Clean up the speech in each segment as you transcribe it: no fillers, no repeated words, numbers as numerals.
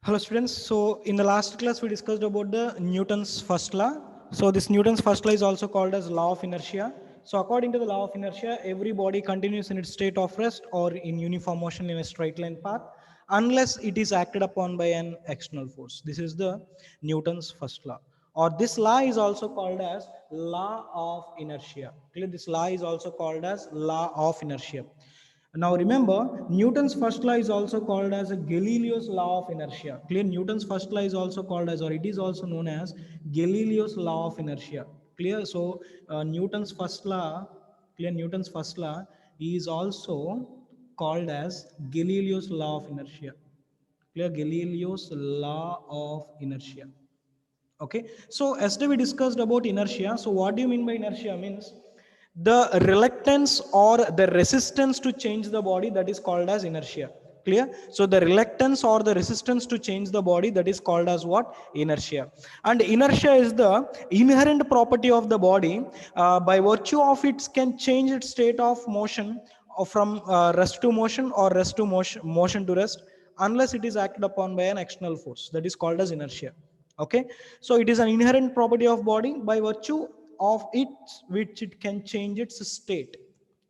Hello students. So in the last class we discussed about the Newton's first law. So this Newton's first law is also called as law of inertia. So according to the law of inertia, every body continues in its state of rest or in uniform motion in a straight line path unless it is acted upon by an external force. This is the Newton's first law. Or this law is also called as law of inertia. Clear? This law is also called as law of inertia. Now remember, Newton's first law is also called as a Galileo's law of inertia. Clear? Newton's first law is also called as, or it is also known as Galileo's law of inertia. Clear? So Newton's first law, clear? Newton's first law is also called as Galileo's law of inertia. Clear? Galileo's law of inertia. Okay, so yesterday we discussed about inertia. So what do you mean by inertia? Means the reluctance or the resistance to change the body, that is called as inertia. Clear? So the reluctance or the resistance to change the body, that is called as what? Inertia. And inertia is the inherent property of the body. By virtue of it can change its state of motion from rest to motion or rest to motion to rest, unless it is acted upon by an external force, that is called as inertia. Okay, so it is an inherent property of body by virtue of it which it can change its state.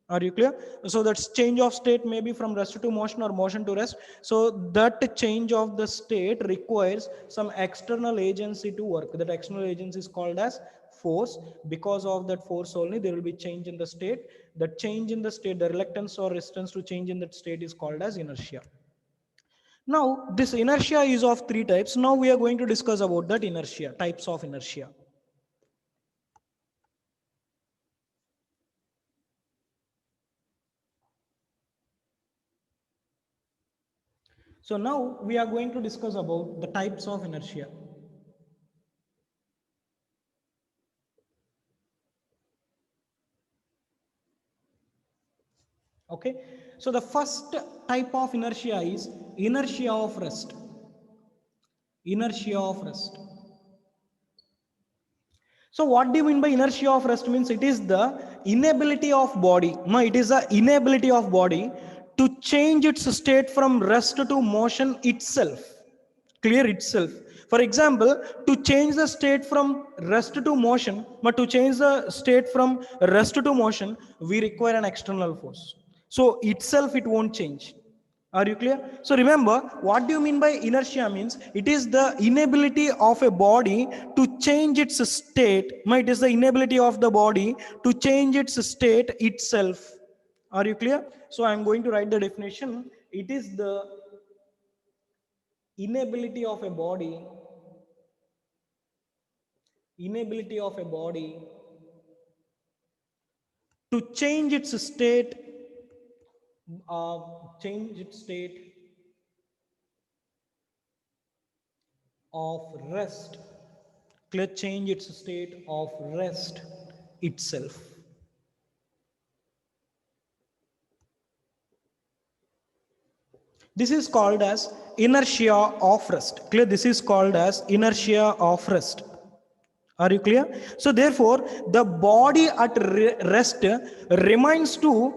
Are you clear? So that change of state may be from rest to motion or motion to rest. So that change of the state requires some external agency to work. That external agency is called as force. Because of that force only there will be change in the state. The change in the state, the reluctance or resistance to change in that state is called as inertia. Now, this inertia is of three types. Now we are going to discuss about that inertia, types of inertia. So now we are going to discuss about the types of inertia. Okay, so the first type of inertia is inertia of rest. Inertia of rest. So what do you mean by inertia of rest? Means it is the inability of body. No, it is the inability of body to change its state from rest to motion itself. Clear? Itself. For example, to change the state from rest to motion, but to change the state from rest to motion, we require an external force. So itself it won't change. Are you clear? So remember, what do you mean by inertia? Means it is the inability of a body to change its state. It is the inability of the body to change its state itself. Are you clear? So I am going to write the definition. It is the inability of a body, inability of a body to change its state of rest. Clear? Change its state of rest itself. This is called as inertia of rest. Clear? This is called as inertia of rest. Are you clear? So therefore, the body at rest remains to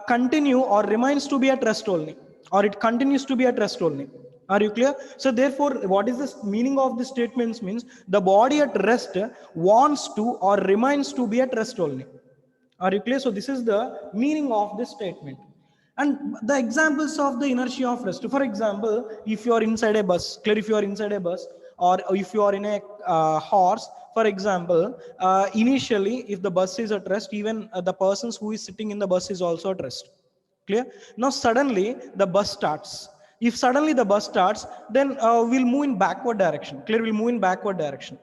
continue or remains to be at rest only, or it continues to be at rest only. Are you clear? So therefore, what is the meaning of this statements? Means the body at rest wants to or remains to be at rest only. Are you clear? So this is the meaning of this statement. And the examples of the inertia of rest. For example, if you are inside a bus, clear? If you are inside a bus, or if you are in a horse, for example, initially, if the bus is at rest, even the persons who is sitting in the bus is also at rest. Clear? Now suddenly the bus starts. If suddenly the bus starts, then we'll move in backward direction. Clear? We'll move in backward direction.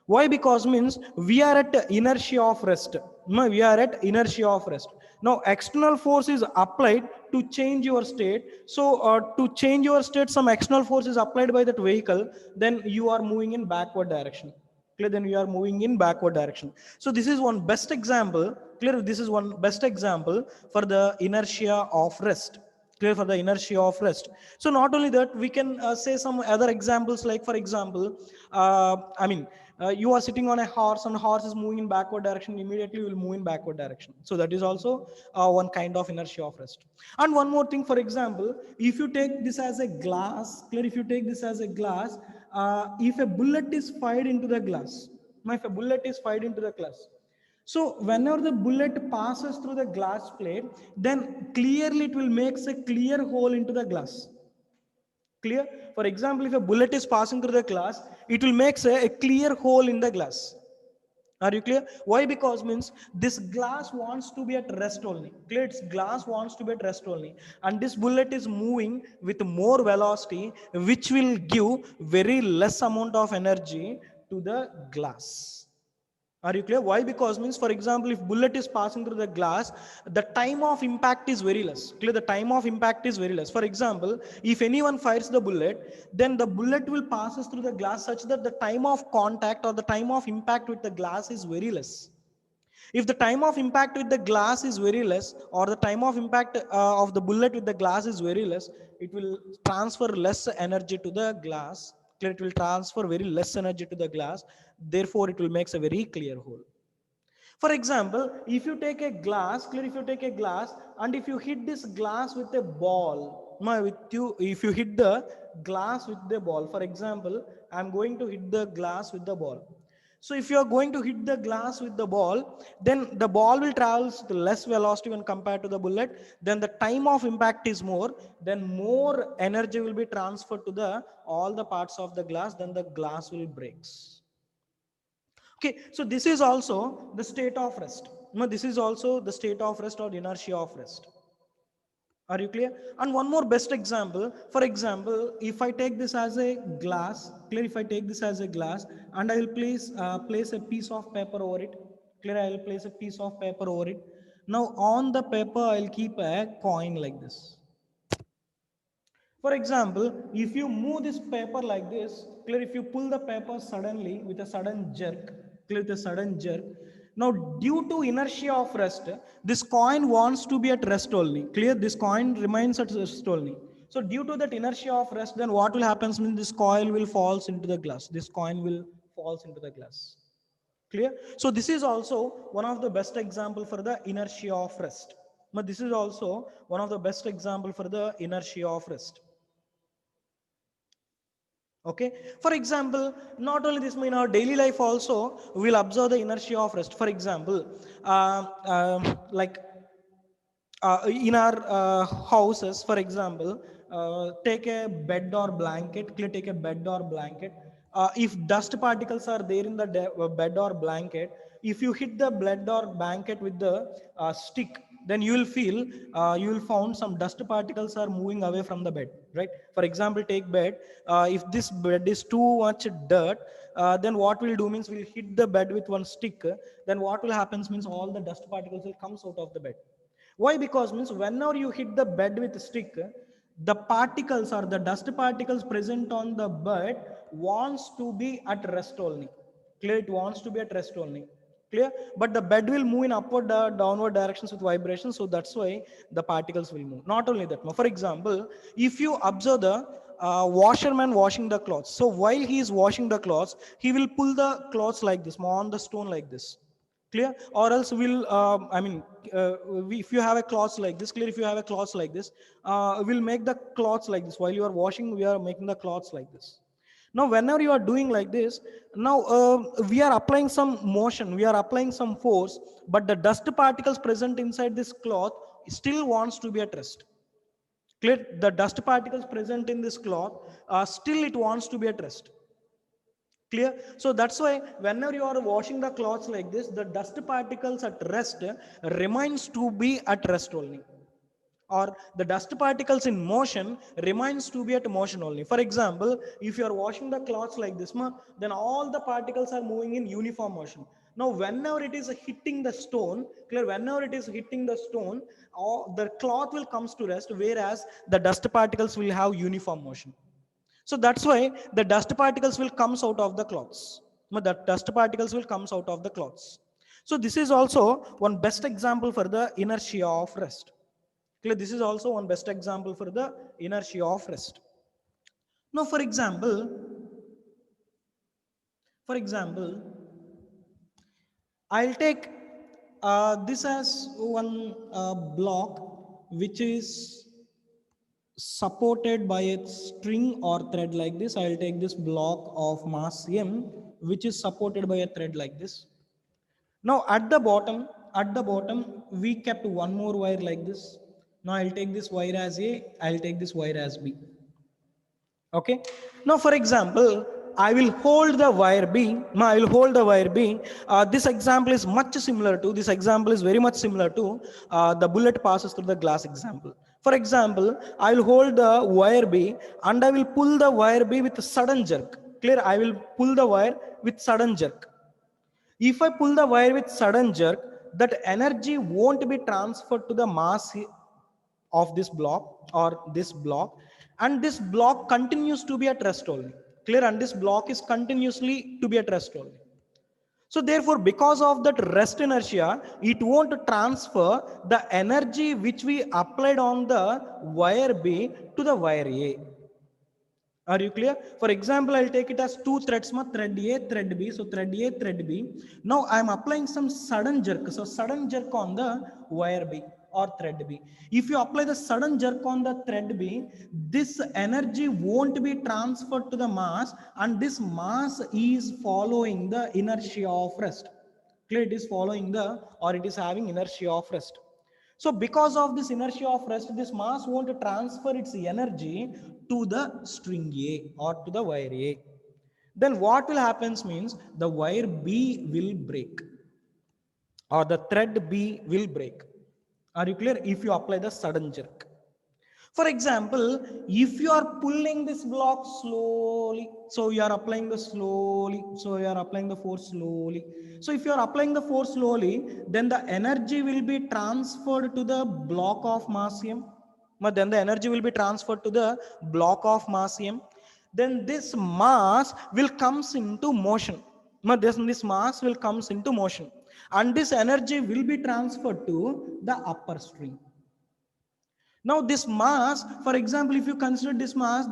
Why? Because means we are at inertia of rest. No, we are at inertia of rest. Now external force is applied to change your state. So to change your state, some external force is applied by that vehicle, then you are moving in backward direction. Clear? Then you are moving in backward direction. So this is one best example. Clear? This is one best example for the inertia of rest. Clear? For the inertia of rest. So not only that, we can say some other examples, like for example, I mean, You are sitting on a horse and horse is moving in backward direction, immediately you will move in backward direction. So that is also one kind of inertia of rest. And one more thing, for example, if you take this as a glass, clear, if you take this as a glass, if a bullet is fired into the glass, if a bullet is fired into the glass, so whenever the bullet passes through the glass plate, then clearly it will make a clear hole into the glass. Clear? For example, if a bullet is passing through the glass, it will make a clear hole in the glass. Are you clear? Why? Because means this glass wants to be at rest only. Clear? Its glass wants to be at rest only. And this bullet is moving with more velocity, which will give very less amount of energy to the glass. Are you clear? Why? Because means, for example, if bullet is passing through the glass, the time of impact is very less. Clear? The time of impact is very less. For example, if anyone fires the bullet, then the bullet will passes through the glass such that the time of contact or the time of impact with the glass is very less. If the time of impact with the glass is very less, or the time of impact of the bullet with the glass is very less, it will transfer less energy to the glass. Clear? It will transfer very less energy to the glass. Therefore, it will make a very clear hole. For example, if you take a glass, clear, if you take a glass and if you hit this glass with a ball, if you hit the glass with the ball, for example, I'm going to hit the glass with the ball. So if you are going to hit the glass with the ball, then the ball will travel with less velocity when compared to the bullet. Then the time of impact is more. Then more energy will be transferred to the all the parts of the glass. Then the glass will breaks. Okay, so this is also the state of rest. No, this is also the state of rest or inertia of rest. Are you clear? And one more best example. For example, if I take this as a glass, clear? If I take this as a glass, and I will place a piece of paper over it. Clear? I will place a piece of paper over it. Now on the paper, I will keep a coin like this. For example, if you move this paper like this, clear, if you pull the paper suddenly with a sudden jerk, clear, with a sudden jerk, now due to inertia of rest, this coin wants to be at rest only. Clear, this coin remains at rest only. So due to that inertia of rest, then what will happen means this coil will falls into the glass. This coin will falls into the glass. Clear? So this is also one of the best example for the inertia of rest. But this is also one of the best example for the inertia of rest. Okay, for example, not only this, in our daily life also we'll observe the inertia of rest. For example, like in our houses, for example, take a bed or blanket, take a bed or blanket. If dust particles are there in the bed or blanket, if you hit the bed or blanket with the stick, then you will feel you will found some dust particles are moving away from the bed, right? For example, take bed. If this bed is too much dirt, then what we'll do means we'll hit the bed with one stick. Then what will happen means all the dust particles will come out of the bed. Why? Because means whenever you hit the bed with a stick, the particles or the dust particles present on the bed wants to be at rest only. Clear? It wants to be at rest only. Clear? But the bed will move in upward downward directions with vibration, so that's why the particles will move. Not only that, for example, if you observe the washerman washing the clothes, so while he is washing the clothes, he will pull the clothes like this, on the stone like this. Clear? Or else we'll if you have a cloth like this, clear, if you have a cloth like this, we'll make the cloths like this. While you are washing, we are making the cloths like this. Now whenever you are doing like this, now we are applying some motion, we are applying some force, but the dust particles present inside this cloth still wants to be at rest. Clear? The dust particles present in this cloth, still it wants to be at rest. Clear? So that's why whenever you are washing the clothes like this, the dust particles at rest remains to be at rest only. Or the dust particles in motion remains to be at motion only. For example, if you are washing the clothes like this, then all the particles are moving in uniform motion. Now whenever it is hitting the stone, clear, whenever it is hitting the stone, the cloth will comes to rest, whereas the dust particles will have uniform motion. So that's why the dust particles will comes out of the cloths. The dust particles will comes out of the cloths. So this is also one best example for the inertia of rest. Clear? This is also one best example for the inertia of rest. Now, for example, For example, I'll take this as one block which is supported by a string or thread like this. I'll take this block of mass m which is supported by a thread like this. Now at the bottom, we kept one more wire like this. Now I'll take this wire as A, I'll take this wire as B. Okay. Now, for example, I will hold the wire B. Now, I will hold the wire B. This example is much similar to, this example is very much similar to the bullet passes through the glass example. For example, I will hold the wire B and I will pull the wire B with a sudden jerk. Clear? I will pull the wire with sudden jerk. If I pull the wire with sudden jerk, that energy won't be transferred to the mass of this block or this block, and this block continues to be at rest only. Clear? And this block is continuously to be at rest only. So therefore, because of that rest inertia, it won't transfer the energy which we applied on the wire B to the wire A. Are you clear? For example, I'll take it as two threads, thread A, thread B. So thread A, thread B. Now I'm applying some sudden jerk. So sudden jerk on the wire B or thread B. If you apply the sudden jerk on the thread B, this energy won't be transferred to the mass, and this mass is following the inertia of rest. Clear? It is following the, or it is having inertia of rest. So because of this inertia of rest, this mass won't transfer its energy to the string A or to the wire A. Then what will happen means the wire B will break or the thread B will break. Are you clear? If you apply the sudden jerk. For example, if you are pulling this block slowly, so you are applying the slowly, so you are applying the force slowly. So if you are applying the force slowly, then the energy will be transferred to the block of mass m. Then the energy will be transferred to the block of mass m. Then this mass will comes into motion. This mass will comes into motion, and this energy will be transferred to the upper string. Now this mass, for example, if you consider this mass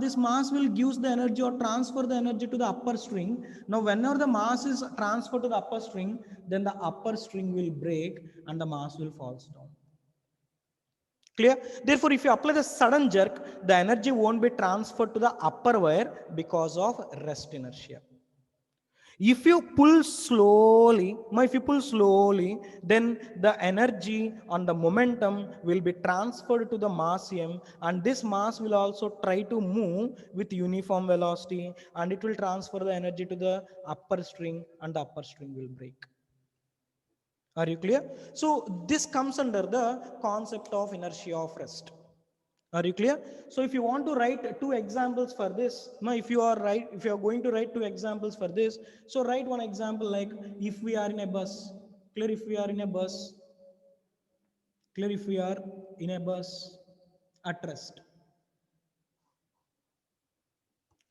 will give the energy or transfer the energy to the upper string. Now whenever the mass is transferred to the upper string, then the upper string will break and the mass will fall down. Clear? Therefore, if you apply the sudden jerk, the energy won't be transferred to the upper wire because of rest inertia. If you pull slowly, then the energy and the momentum will be transferred to the mass m, and this mass will also try to move with uniform velocity, and it will transfer the energy to the upper string, and the upper string will break. Are you clear? So this comes under the concept of inertia of rest. Are you clear? So if you want to write two examples for this, now if you are going to write two examples for this, so write one example like if we are in a bus. Clear? If we are in a bus, clear? If we are in a bus at rest.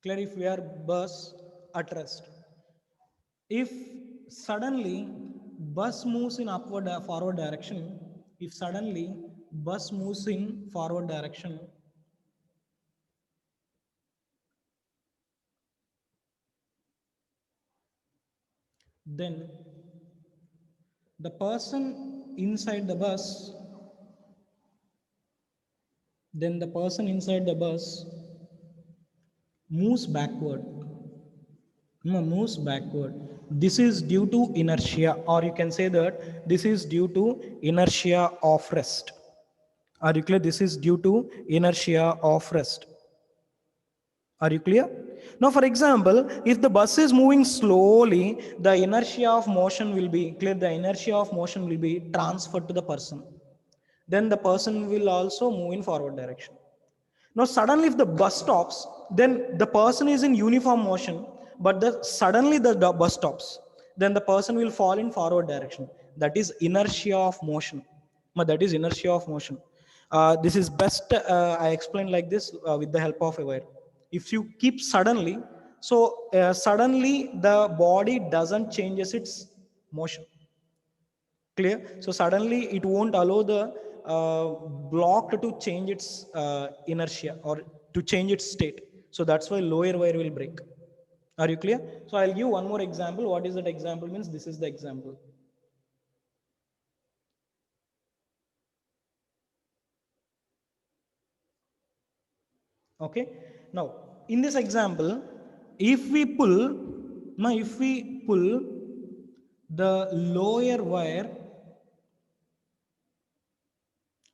Clear? If we are bus at rest. If suddenly bus moves in forward direction, if suddenly bus moves in forward direction, then the person inside the bus, moves backward. This is due to inertia, or you can say that this is due to inertia of rest. Are you clear? This is due to inertia of rest. Are you clear? Now, for example, if the bus is moving slowly, the inertia of motion will be clear. The inertia of motion will be transferred to the person. Then the person will also move in forward direction. Now, suddenly, if the bus stops, then the person is in uniform motion, but suddenly the bus stops, then the person will fall in forward direction. That is inertia of motion. That is inertia of motion. This is best I explain like this with the help of a wire. If you keep suddenly, so suddenly the body doesn't changes its motion. Clear? So suddenly it won't allow the block to change its inertia or to change its state. So that's why lower wire will break. Are you clear? So I'll give one more example. What is that example means? This is the example. Okay. Now in this example, if we pull the lower wire,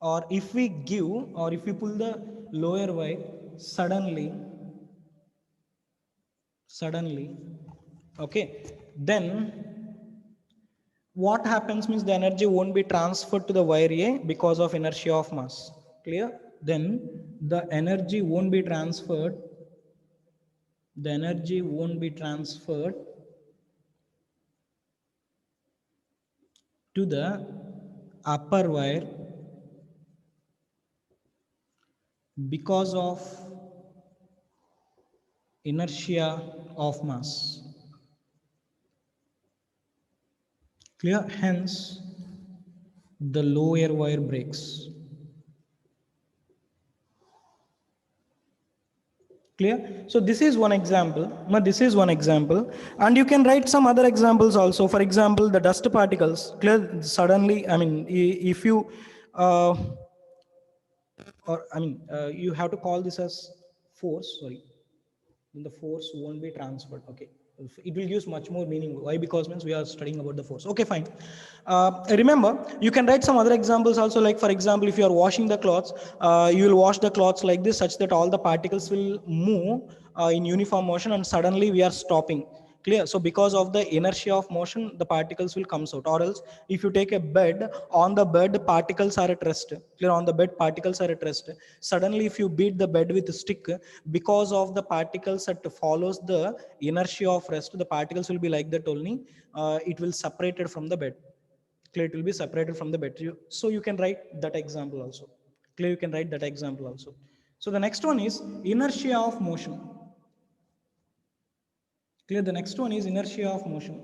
or if we give, or if we pull the lower wire suddenly, okay, then what happens means the energy won't be transferred to the wire A because of inertia of mass. Clear? Then the energy won't be transferred. The energy won't be transferred to the upper wire because of inertia of mass. Clear? Hence, the lower wire breaks. Clear? So this is one example. This is one example, and you can write some other examples also. For example, the dust particles. Clear? Suddenly, I mean, if you, you have to call this as force. Sorry, then the force won't be transferred. Okay, it will use much more meaning. Why? Because means we are studying about the force. Okay, fine. Remember, you can write some other examples also. Like for example, if you are washing the clothes, you will wash the clothes like this, such that all the particles will move in uniform motion, and suddenly we are stopping. Clear? So because of the inertia of motion, the particles will come out. Or else, if you take a bed, on the bed particles are at rest. Clear? On the bed particles are at rest. Suddenly, if you beat the bed with a stick, because of the particles that follows the inertia of rest, the particles will be like that only. It will separated from the bed. Clear? It will be separated from the bed. So you can write that example also. Clear? You can write that example also. So the next one is inertia of motion. Clear? The next one is inertia of motion.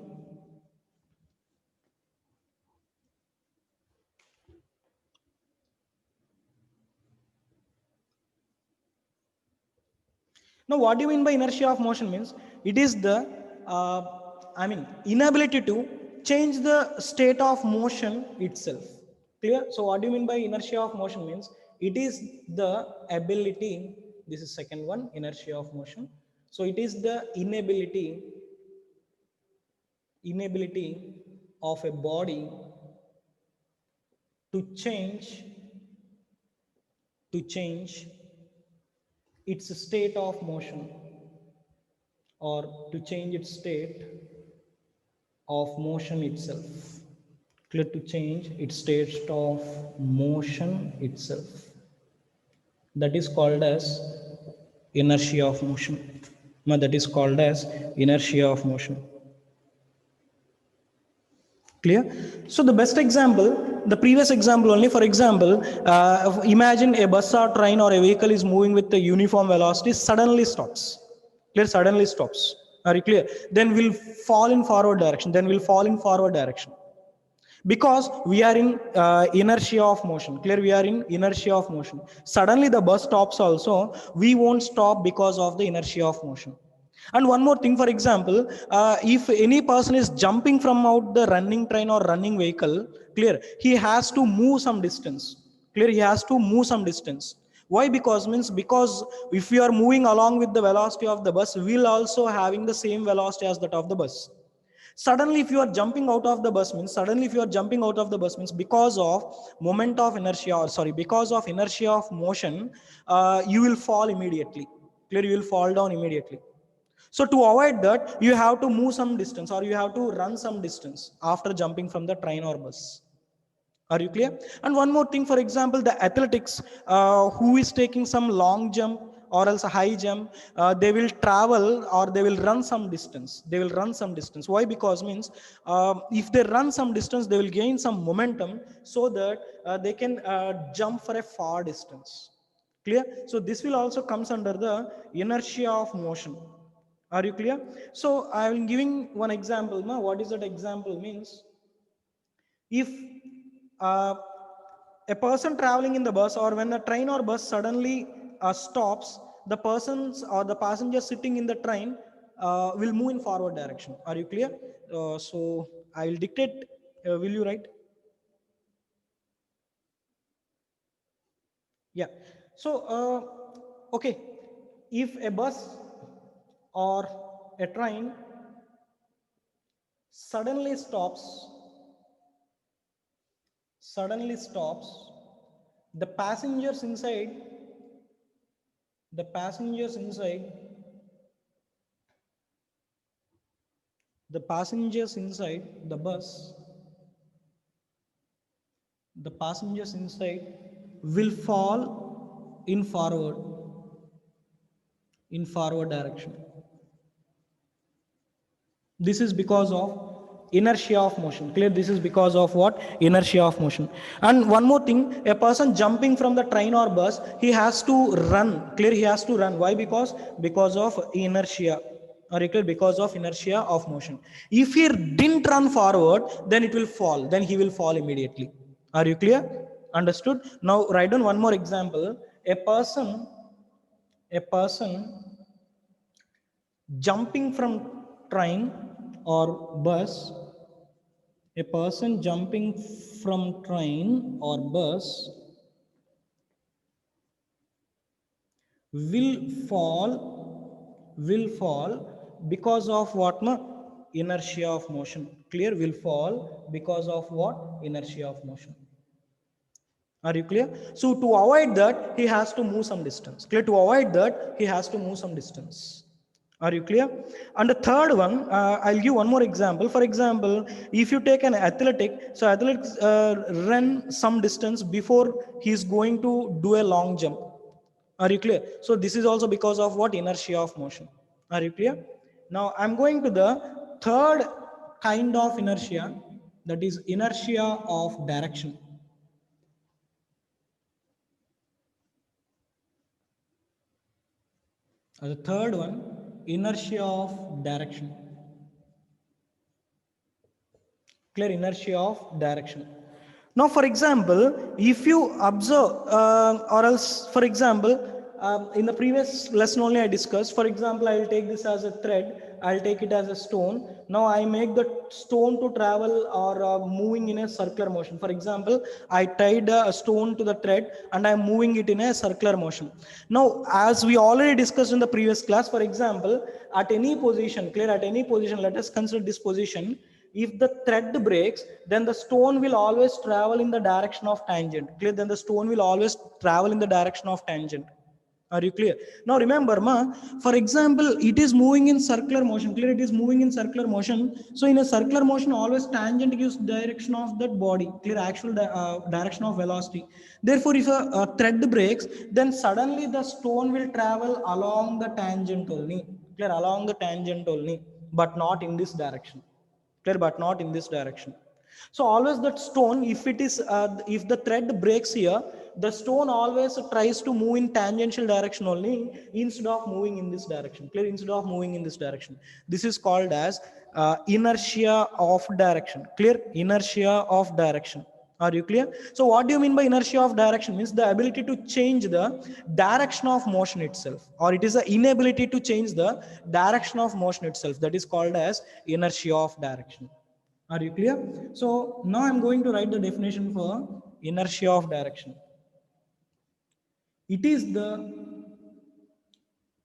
Now, what do you mean by inertia of motion means? It is the, inability to change the state of motion itself. Clear? So, what do you mean by inertia of motion means? It is the ability, this is second one, inertia of motion. So, it is the inability of a body to change its state of motion, or to change its state of motion itself. Clear? To change its state of motion itself. That is called as inertia of motion. That is called as inertia of motion. Clear? So the best example, the previous example only. For example, imagine a bus or train or a vehicle is moving with the uniform velocity, suddenly stops. Clear? Suddenly stops. Are you clear? Then will fall in forward direction. Because we are in inertia of motion. Clear? We are in inertia of motion. Suddenly the bus stops also, we won't stop because of the inertia of motion. And one more thing, for example, if any person is jumping from out the running train or running vehicle, clear, he has to move some distance. Clear? He has to move some distance. Why? Because if we are moving along with the velocity of the bus, we'll also having the same velocity as that of the bus. Suddenly if you are jumping out of the bus means because of moment of inertia, or sorry, because of inertia of motion, you will fall immediately. Clear? You will fall down immediately. So to avoid that, you have to move some distance, or you have to run some distance after jumping from the train or bus. Are you clear? And one more thing, for example, the athletics, who is taking some long jump or else a high jump, they will travel or they will run some distance. Why? Because means if they run some distance, they will gain some momentum, so that they can jump for a far distance. Clear? So this will also comes under the inertia of motion. Are you clear? So I am giving one example. Now, what is that example means? If uh, a person traveling in the bus, or when the train or bus suddenly stops, the persons or the passengers sitting in the train, will move in forward direction. Are you clear? So I will dictate. Will you write? Yeah. So, okay, if a bus or a train suddenly stops, suddenly stops, the passengers inside, the passengers inside, the passengers inside the bus, the passengers inside will fall in forward direction. This is because of inertia of motion. Clear? This is because of what? Inertia of motion. And one more thing, a person jumping from the train or bus, he has to run. Clear? He has to run. Why? Because of inertia. Or clear? Because of inertia of motion. If he didn't run forward, then it will fall. Then he will fall immediately. Are you clear? Understood? Now write down one more example. A person jumping from train or bus, a person jumping from train or bus will fall because of what? No, inertia of motion. Clear? Will fall because of what? Inertia of motion. Are you clear? So to avoid that, he has to move some distance. Clear? To avoid that, he has to move some distance. Are you clear? And the third one, I'll give one more example. For example, if you take an athletic, so athletics run some distance before he is going to do a long jump. Are you clear? So this is also because of what? Inertia of motion. Are you clear? Now I'm going to the third kind of inertia, that is inertia of direction. The third one, inertia of direction. Clear? Inertia of direction. Now for example, if you observe, or else for example, in the previous lesson only I discussed, for example, I will take this as a thread, I'll take it as a stone. Now I make the stone to travel or moving in a circular motion. For example, I tied a stone to the thread and I'm moving it in a circular motion. Now as we already discussed in the previous class, for example, at any position, clear, at any position, let us consider this position. If the thread breaks, then the stone will always travel in the direction of tangent. Clear? Then the stone will always travel in the direction of tangent. Are you clear? Now remember, for example, it is moving in circular motion. Clear? It is moving in circular motion. So in a circular motion, always tangent gives direction of that body. Clear? Actual direction of velocity. Therefore, if a thread breaks, then suddenly the stone will travel along the tangent only. Clear? Along the tangent only, but not in this direction. Clear? But not in this direction. So always that stone, if it is if the thread breaks here, the stone always tries to move in tangential direction only, instead of moving in this direction. Clear? Instead of moving in this direction. This is called as inertia of direction. Clear? Inertia of direction. Are you clear? So what do you mean by inertia of direction? Means the ability to change the direction of motion itself, or it is the inability to change the direction of motion itself. That is called as inertia of direction. Are you clear? So now I'm going to write the definition for inertia of direction. It is the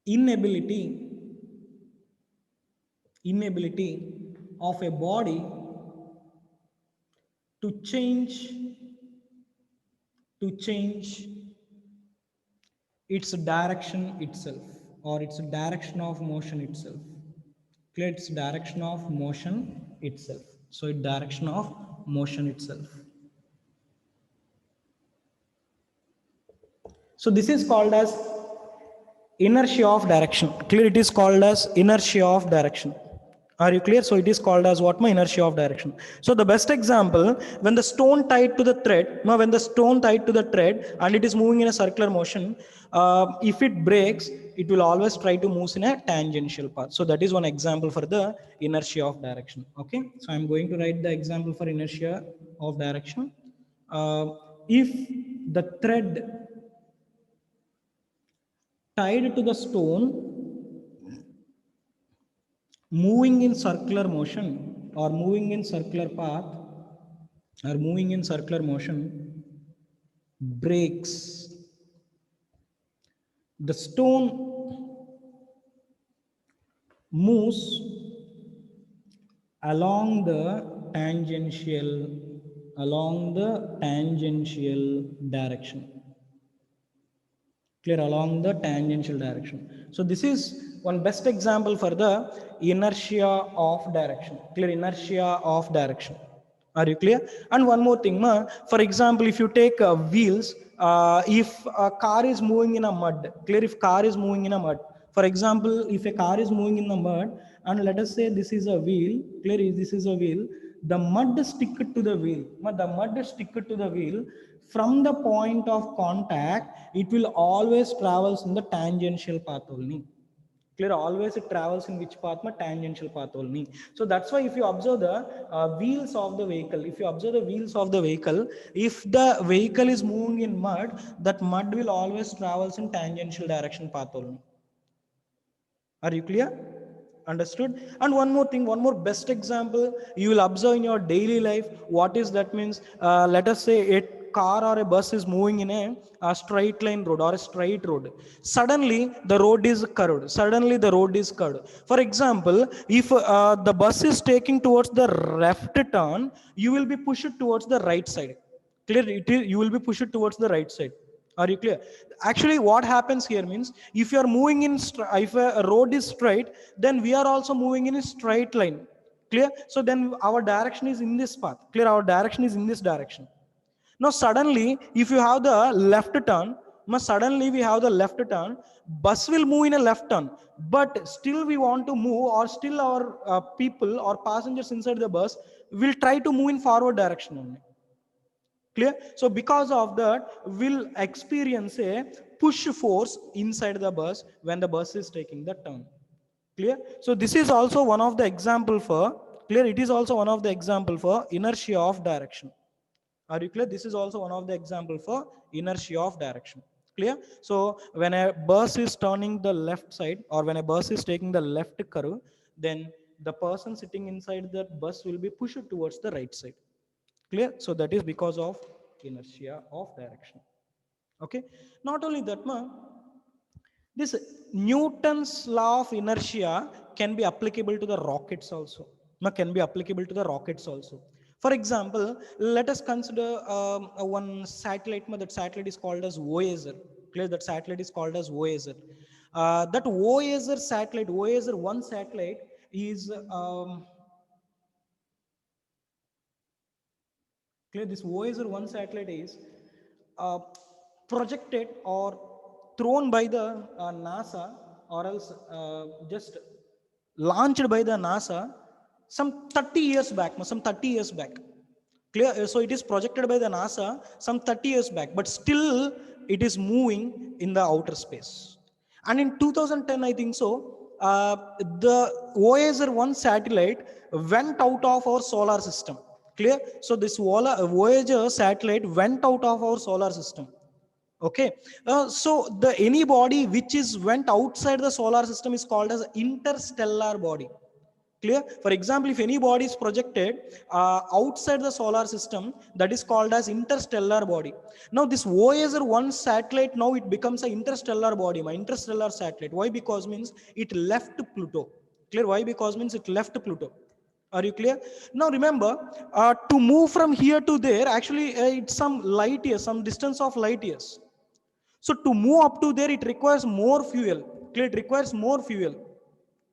inability of a body to change its direction itself, or its direction of motion itself. Clear? Its direction of motion itself. So its direction of motion itself. So this is called as inertia of direction. Clear? It is called as inertia of direction. Are you clear? So it is called as what? My inertia of direction. So the best example, when the stone tied to the thread, now when the stone tied to the thread and it is moving in a circular motion, if it breaks, it will always try to move in a tangential path. So that is one example for the inertia of direction. Okay. So I'm going to write the example for inertia of direction. If the thread tied to the stone moving in circular motion or moving in circular path or moving in circular motion breaks the stone moves along the tangential direction, clear, along the tangential direction. So this is one best example for the inertia of direction, clear, inertia of direction. Are you clear? And one more thing, for example, if you take wheels, if a car is moving in a mud, clear, if car is moving in a mud, for example, if a car is moving in the mud, and let us say this is a wheel, clear, this is a wheel, the mud stick to the wheel, the mud stick to the wheel, from the point of contact, it will always travels in the tangential path only. Clear, always it travels in which path? Tangential path only. So that's why if you observe the wheels of the vehicle, if you observe the wheels of the vehicle, if the vehicle is moving in mud, that mud will always travels in tangential direction path only. Are you clear? Understood? And one more thing, one more best example you will observe in your daily life. What is that means? Let us say a car or a bus is moving in a straight line road or a straight road. Suddenly the road is curved. Suddenly the road is curved. For example, if the bus is taking towards the left turn, you will be pushed towards the right side. Clear? You will be pushed towards the right side. Are you clear? Actually, what happens here means, if you are moving in, if a road is straight, then we are also moving in a straight line. Clear? So then our direction is in this path. Clear? Our direction is in this direction. Now suddenly, if you have the left turn, suddenly we have the left turn, bus will move in a left turn, but still we want to move, or still our people or passengers inside the bus will try to move in forward direction only. Clear? So because of that, we'll experience a push force inside the bus when the bus is taking the turn. Clear? So this is also one of the example for, clear, it is also one of the example for inertia of direction. Are you clear? This is also one of the example for inertia of direction. Clear? So when a bus is turning the left side, or when a bus is taking the left curve, then the person sitting inside that bus will be pushed towards the right side. Clear? So that is because of inertia of direction. Okay. Not only that, this Newton's law of inertia can be applicable to the rockets also. Can be applicable to the rockets also. For example, let us consider one satellite. That satellite is called as Voyager. Clear? That satellite is called as Voyager. That Voyager satellite, Voyager 1 satellite is clear. This Voyager 1 satellite is uh, projected or thrown by the NASA, or else just launched by the NASA some 30 years back. Some 30 years back. Clear? So it is projected by the NASA some 30 years back, but still it is moving in the outer space. And in 2010, I think so, the Voyager 1 satellite went out of our solar system. Clear? So this Voyager satellite went out of our solar system. Okay. So the any body which is went outside the solar system is called as interstellar body. Clear? For example, if any body is projected outside the solar system, that is called as interstellar body. Now this Voyager 1 satellite, now it becomes an interstellar body, my interstellar satellite. Why? Because means it left Pluto. Clear? Why? Because means it left Pluto. Are you clear? Now remember, to move from here to there, actually it's some light years, some distance of light years. So to move up to there, it requires more fuel. Clear? It requires more fuel.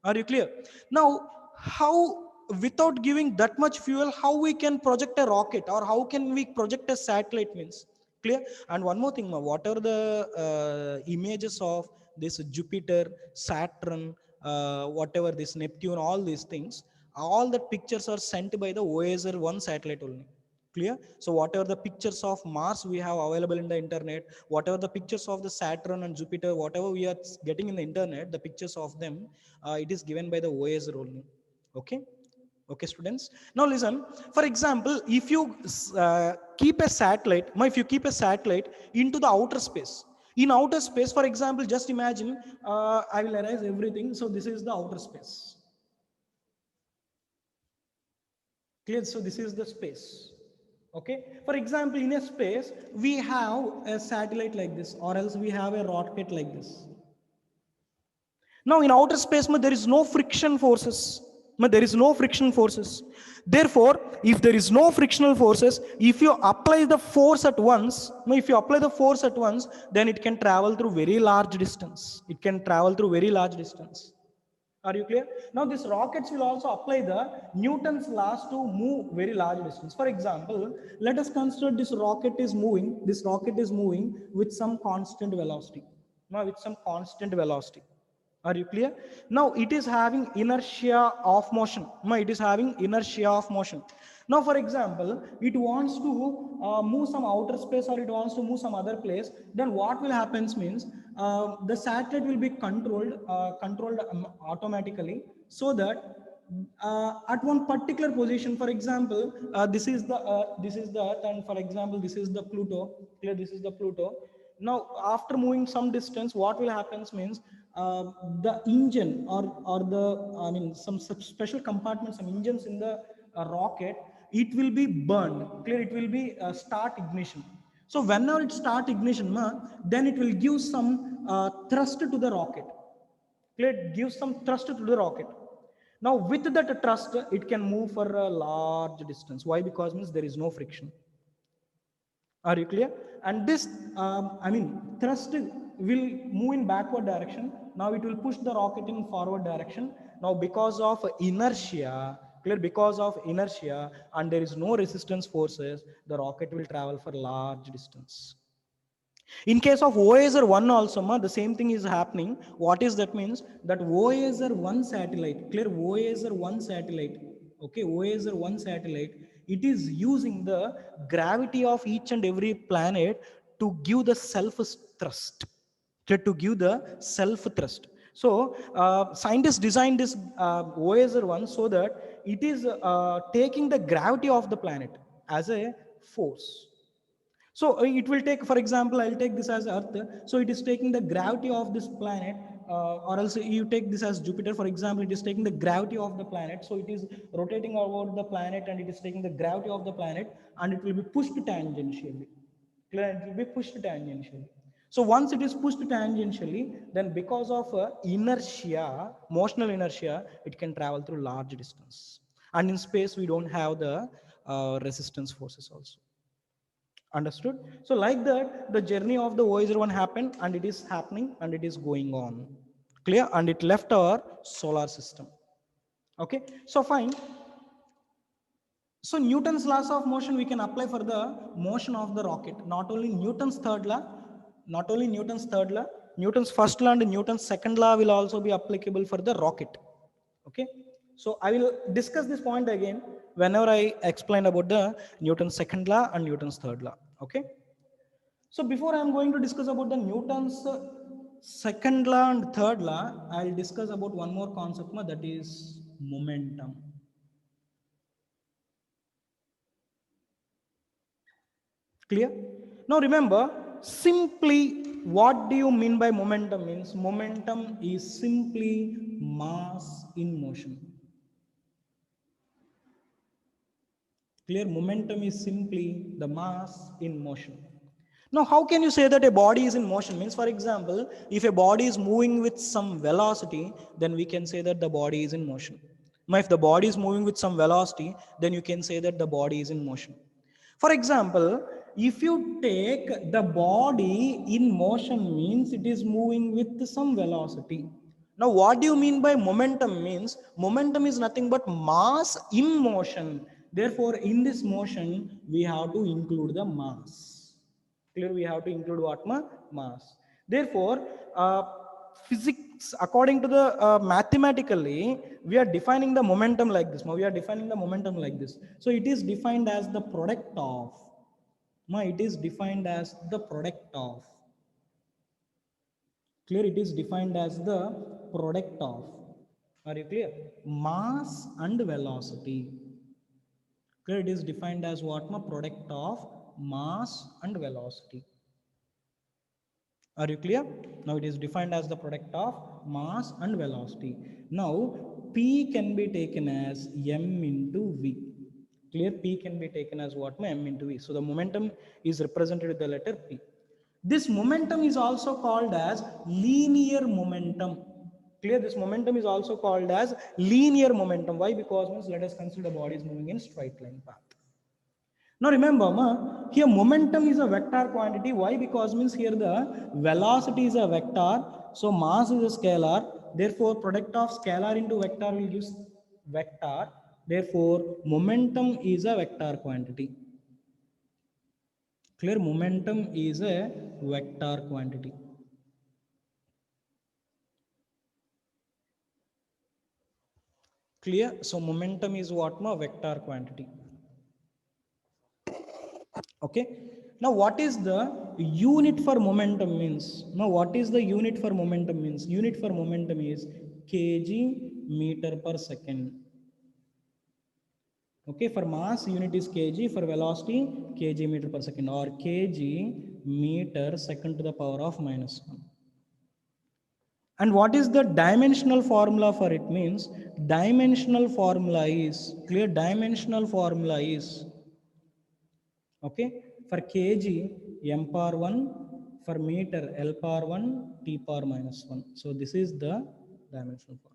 Are you clear? Now, how, without giving that much fuel, how we can project a rocket, or how can we project a satellite means? Clear? And one more thing, what are the images of this Jupiter, Saturn, whatever this Neptune, all these things, all the pictures are sent by the Voyager 1 satellite only. Clear? So whatever the pictures of Mars we have available in the internet, whatever the pictures of the Saturn and Jupiter, whatever we are getting in the internet, the pictures of them, it is given by the Voyager only. Okay. Okay, students. Now listen. For example, if you keep a satellite, if you keep a satellite into the outer space, in outer space, for example, just imagine, I will erase everything. So this is the outer space. Clear? So this is the space. Okay. For example, in a space, we have a satellite like this, or else we have a rocket like this. Now in outer space, there is no friction forces. There is no friction forces. Therefore, if there is no frictional forces, if you apply the force at once, then it can travel through very large distance. It can travel through very large distance. Are you clear? Now these rockets will also apply the Newton's laws to move very large distance. For example, let us consider this rocket is moving. This rocket is moving with some constant velocity. Now with some constant velocity. Are you clear? Now it is having inertia of motion. Now it is having inertia of motion. Now, for example, it wants to move some outer space, or it wants to move some other place. Then what will happen means the satellite will be controlled automatically, so that at one particular position, for example, this is the Earth, and for example, this is the Pluto. Here, this is the Pluto. Now, after moving some distance, what will happen means the engine, or the some special compartments, some engines in the rocket, it will be burned. Clear? It will be start ignition. So whenever it start ignition, then it will give some thrust to the rocket. Clear? It gives some thrust to the rocket. Now with that thrust, it can move for a large distance. Why? Because means there is no friction. Are you clear? And this, thrust will move in backward direction. Now it will push the rocket in forward direction. Now because of inertia, clear? Because of inertia, and there is no resistance forces, the rocket will travel for large distance. In case of Voyager 1 also, the same thing is happening. What is that means? That Voyager 1 satellite, clear? Voyager 1 satellite, okay, Voyager 1 satellite, it is using the gravity of each and every planet to give the self thrust, to give the self thrust. So scientists designed this Voyager 1 so that it is taking the gravity of the planet as a force. So it will take, for example, I'll take this as Earth. So it is taking the gravity of this planet, or else you take this as Jupiter. For example, it is taking the gravity of the planet. So it is rotating about the planet, and it is taking the gravity of the planet, and it will be pushed tangentially. It will be pushed tangentially. So once it is pushed tangentially, then because of inertia, motional inertia, it can travel through large distance. And in space, we don't have the resistance forces also. Understood? So like that, the journey of the Voyager 1 happened, and it is happening, and it is going on. Clear? And it left our solar system. Okay, so fine. So Newton's laws of motion we can apply for the motion of the rocket. Not only Newton's third law, Newton's first law and Newton's second law will also be applicable for the rocket. Okay, so I will discuss this point again whenever I explain about the Newton's second law and Newton's third law. Okay, so before I am going to discuss about the Newton's second law and third law, I'll discuss about one more concept, that is momentum. Clear? Now remember, simply what do you mean by momentum? Means momentum is simply mass in motion. Clear? Momentum is simply the mass in motion. Now, how can you say that a body is in motion? Means, for example, if a body is moving with some velocity, then we can say that the body is in motion. Now, if the body is moving with some velocity, then you can say that the body is in motion. For example, if you take the body in motion, means it is moving with some velocity. Now, what do you mean by momentum? Means momentum is nothing but mass in motion. Therefore, in this motion, we have to include the mass. Clear? We have to include what? Mass. Therefore, physics, according to the mathematically, we are defining the momentum like this. We are defining the momentum like this. So it is defined as the product of. It is defined as the product of. Clear? It is defined as the product of. Are you clear? Mass and velocity. Clear? It is defined as what? Product of mass and velocity. Are you clear? Now it is defined as the product of mass and velocity. Now P can be taken as m into v. Clear? P can be taken as what? M into V. So the momentum is represented with the letter P. This momentum is also called as linear momentum. Clear? This momentum is also called as linear momentum. Why? Because means let us consider the body is moving in straight line path. Now remember, here momentum is a vector quantity. Why? Because means here the velocity is a vector, so mass is a scalar. Therefore, product of scalar into vector will give vector. Therefore, momentum is a vector quantity. Clear? Momentum is a vector quantity. Clear? So momentum is what? Vector quantity. Okay. Now what is the unit for momentum means? Now what is the unit for momentum means? Unit for momentum is kg meter per second. Okay, for mass unit is kg, for velocity kg meter per second, or kg meter second to the power of -1. And what is the dimensional formula for it means? Dimensional formula is, clear, dimensional formula is, okay, for kg m power 1, for meter L power 1, T power -1. So this is the dimensional formula.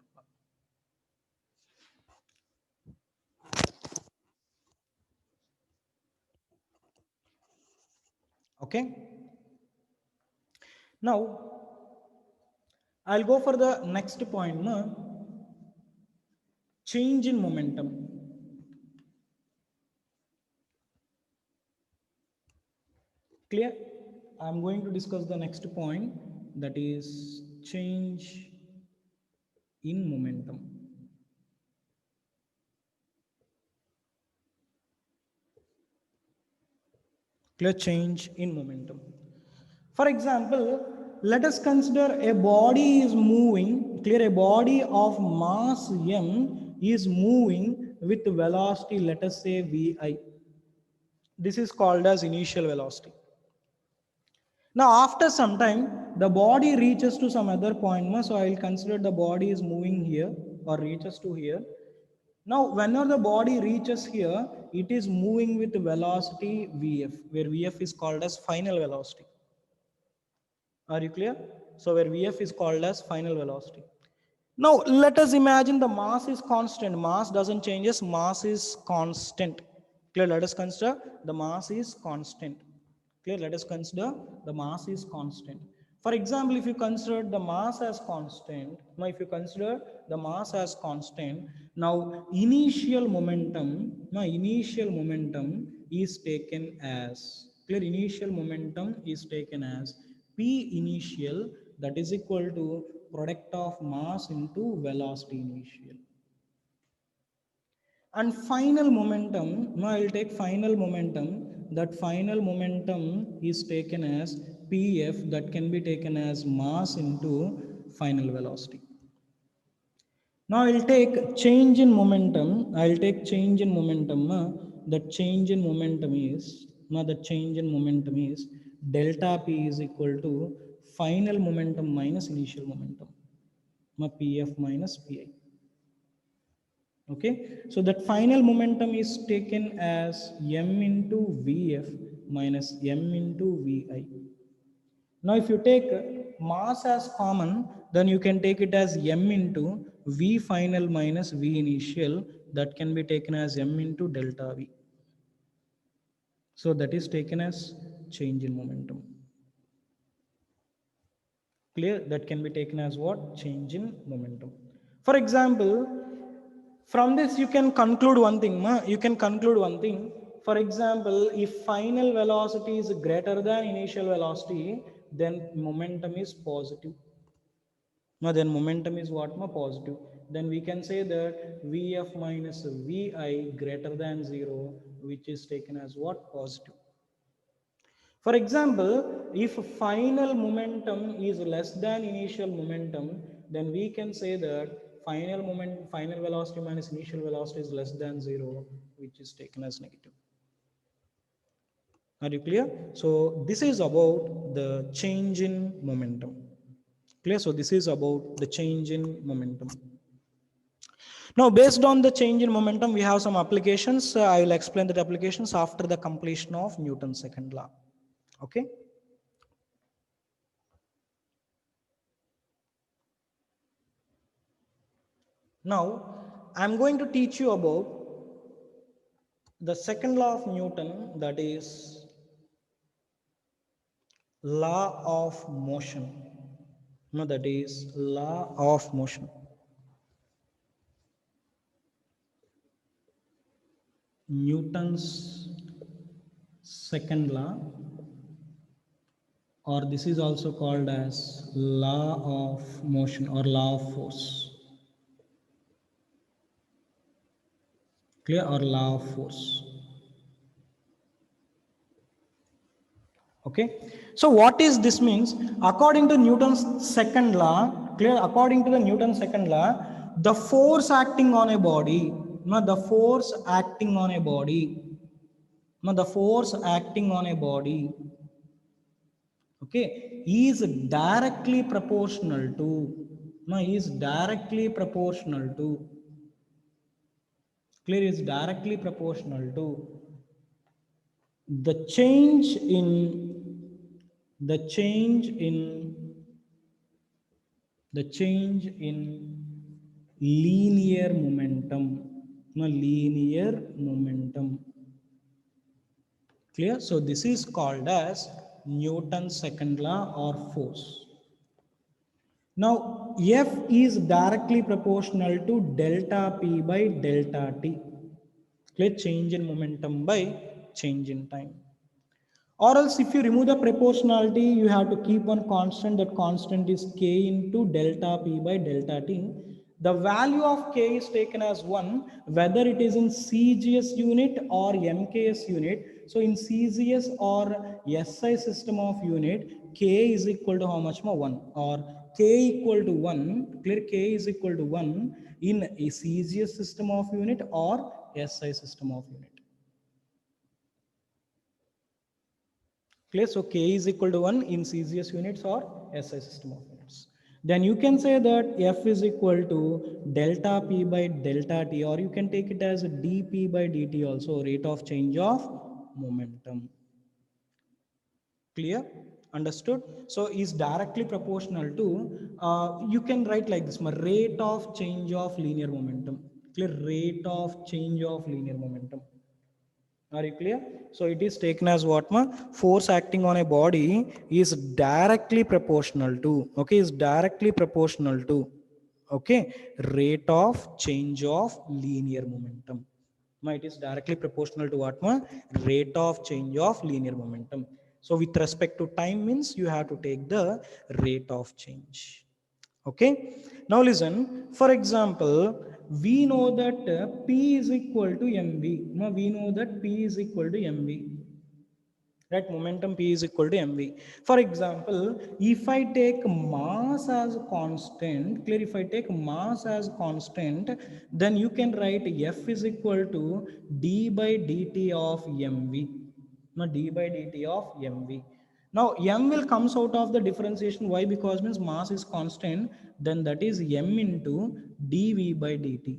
Okay. Now I'll go for the next point. Change in momentum. Clear? I'm going to discuss the next point, that is change in momentum. Clear? Change in momentum. For example, let us consider a body is moving, clear, a body of mass m is moving with velocity, let us say vi. This is called as initial velocity. Now after some time, the body reaches to some other point, so I will consider the body is moving here or reaches to here. Now whenever the body reaches here, it is moving with velocity vf, where vf is called as final velocity. Are you clear? So where vf is called as final velocity. Now let us imagine the mass is constant. Mass doesn't changes, mass is constant. Clear? Let us consider the mass is constant. Clear? Let us consider the mass is constant. For example, if you consider the mass as constant, now initial momentum is taken as, clear, initial momentum is taken as P initial, that is equal to product of mass into velocity initial. And final momentum, now I will take final momentum, that final momentum is taken as Pf, that can be taken as mass into final velocity. Now I will take change in momentum, I will take change in momentum, that change in momentum is, delta P is equal to final momentum minus initial momentum, Pf minus Pi. Okay, so that final momentum is taken as m into Vf minus m into Vi. Now if you take mass as common, then you can take it as m into V final minus V initial, that can be taken as m into delta V. So that is taken as change in momentum. Clear? That can be taken as what? Change in momentum. For example, from this you can conclude one thing. For example, if final velocity is greater than initial velocity, then momentum is positive. Now then momentum is what? Positive. Then we can say that Vf minus Vi greater than 0, which is taken as what? Positive. For example, if final momentum is less than initial momentum, then we can say that final velocity minus initial velocity is less than 0, which is taken as negative. Are you clear? So this is about the change in momentum. Clear? So this is about the change in momentum. Now, based on the change in momentum, we have some applications. I will explain the applications after the completion of Newton's second law. Okay. Now, I'm going to teach you about the second law of Newton, that is law of motion. No, that is law of motion. Newton's second law, or this is also called as law of motion or law of force. Clear? Or law of force. Okay. So what is this means? According to Newton's second law, clear? According to the Newton's second law, the force acting on a body, no, the force acting on a body, no, the force acting on a body, okay, is directly proportional to, no, is directly proportional to, clear, is directly proportional to the change in the change in the change in linear momentum, no, linear momentum. Clear? So this is called as Newton's second law or force. Now F is directly proportional to delta P by delta T. Clear? Change in momentum by change in time. Or else if you remove the proportionality, you have to keep one constant. That constant is k into delta P by delta T. The value of k is taken as 1, whether it is in CGS unit or MKS unit. So in CGS or SI system of unit, k is equal to how much more? 1. Or k equal to 1, clear, k is equal to 1 in a CGS system of unit or SI system of unit. Clear? So k is equal to 1 in CGS units or SI system of units. Then you can say that F is equal to delta P by delta T, or you can take it as dP by dt also, rate of change of momentum. Clear? Understood? So is directly proportional to, you can write like this, rate of change of linear momentum. Clear? Rate of change of linear momentum. Are you clear? So it is taken as what? Force acting on a body is directly proportional to, okay, is directly proportional to, okay, rate of change of linear momentum. It is directly proportional to what? Rate of change of linear momentum. So with respect to time means you have to take the rate of change. Okay. Now listen, for example, we know that P is equal to mv. Now we know that P is equal to mv. Right, momentum P is equal to mv. For example, if I take mass as a constant, clear, if I take mass as constant, then you can write F is equal to d by dt of mv. Now d by dt of mv. Now m will comes out of the differentiation. Why? Because means mass is constant, then that is m into dv by dt.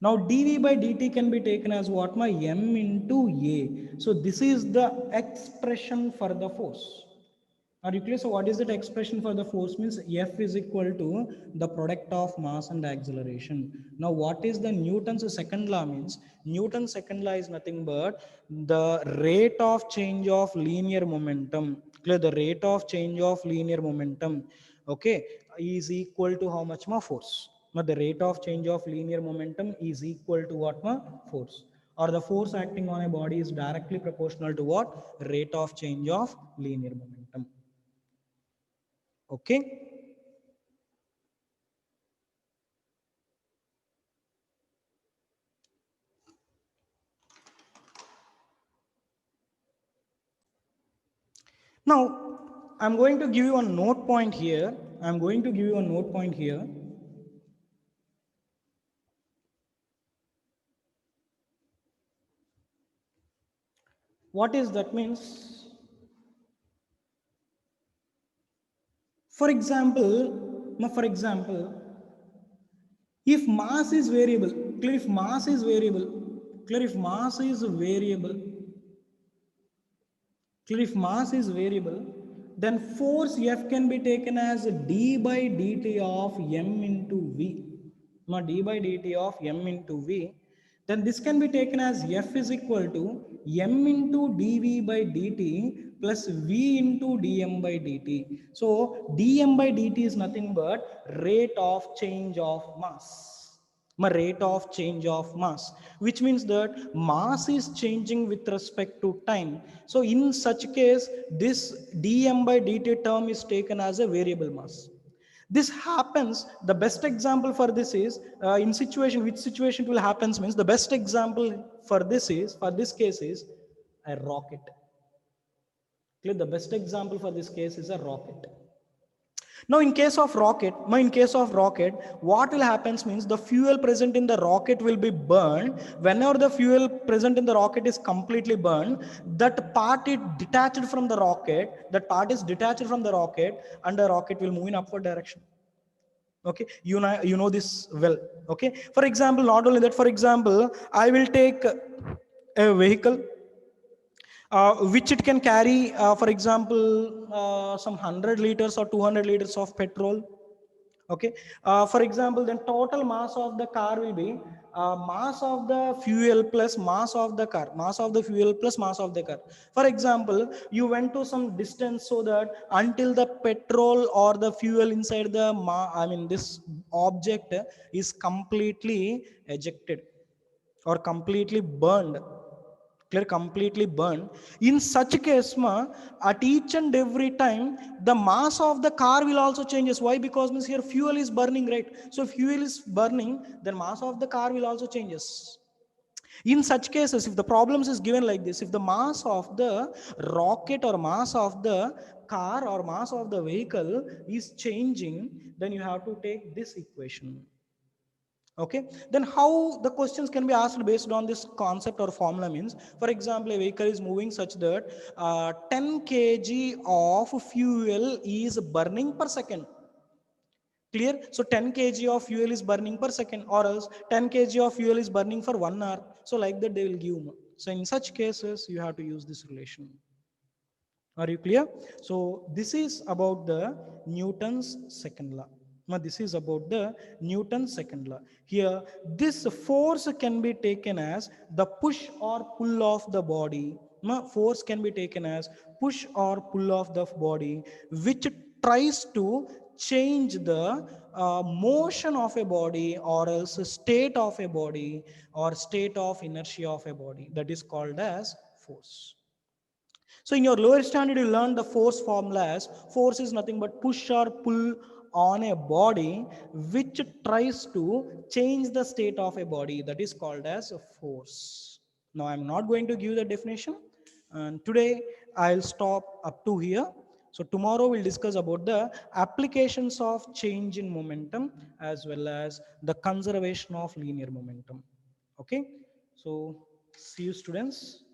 Now dv by dt can be taken as what? M into a. So this is the expression for the force. Are you clear? So what is that expression for the force? Means F is equal to the product of mass and acceleration. Now what is the Newton's second law? Means Newton's second law is nothing but the rate of change of linear momentum. Clear? The rate of change of linear momentum, okay, is equal to how much more? Force. Now the rate of change of linear momentum is equal to what? Force. Or the force acting on a body is directly proportional to what? Rate of change of linear momentum. Okay. Now I'm going to give you a note point here. I'm going to give you a note point here. What is that means? For example, If mass is variable, clear, if mass is variable, clear, if mass is variable, clear, if mass is variable, then force F can be taken as d by dt of m into v. Now d by dt of m into v, then this can be taken as F is equal to m into dv by dt plus v into dm by dt. So dm by dt is nothing but rate of change of mass, my rate of change of mass, which means that mass is changing with respect to time. So in such case, this dm by dt term is taken as a variable mass. This happens, the best example for this is in situation, which situation will happens means the best example for this is, for this case is a rocket. Clear, the best example for this case is a rocket. Now, in case of rocket, what will happens means the fuel present in the rocket will be burned. Whenever the fuel present in the rocket is completely burned, that part is detached from the rocket. That part is detached from the rocket, and the rocket will move in upward direction. Okay, you know this well. Okay, for example, not only that. For example, I will take a vehicle which it can carry, for example, some 100 liters or 200 liters of petrol. Okay, for example, then total mass of the car will be mass of the fuel plus mass of the car, mass of the fuel plus mass of the car. For example, you went to some distance so that until the petrol or the fuel inside the I mean this object is completely ejected or completely burned, clear, completely burned. In such case ma, at each and every time the mass of the car will also changes. Why? Because means here fuel is burning, right? So if fuel is burning, then mass of the car will also changes. In such cases, if the problems is given like this, if the mass of the rocket or mass of the car or mass of the vehicle is changing, then you have to take this equation. Okay, then how the questions can be asked based on this concept or formula means, for example, a vehicle is moving such that 10 kg of fuel is burning per second. Clear? So 10 kg of fuel is burning per second, or else 10 kg of fuel is burning for 1 hour. So like that they will give. So in such cases you have to use this relation. Are you clear? So this is about the Newton's second law. Now this is about the Newton's second law. Here, this force can be taken as the push or pull of the body. Now, force can be taken as push or pull of the body, which tries to change the motion of a body or else state of a body or state of inertia of a body. That is called as force. So in your lower standard, you learn the force formula as force is nothing but push or pull on a body which tries to change the state of a body. That is called as a force. Now I'm not going to give the definition, and today I'll stop up to here. So tomorrow we'll discuss about the applications of change in momentum as well as the conservation of linear momentum. Okay, so see you students.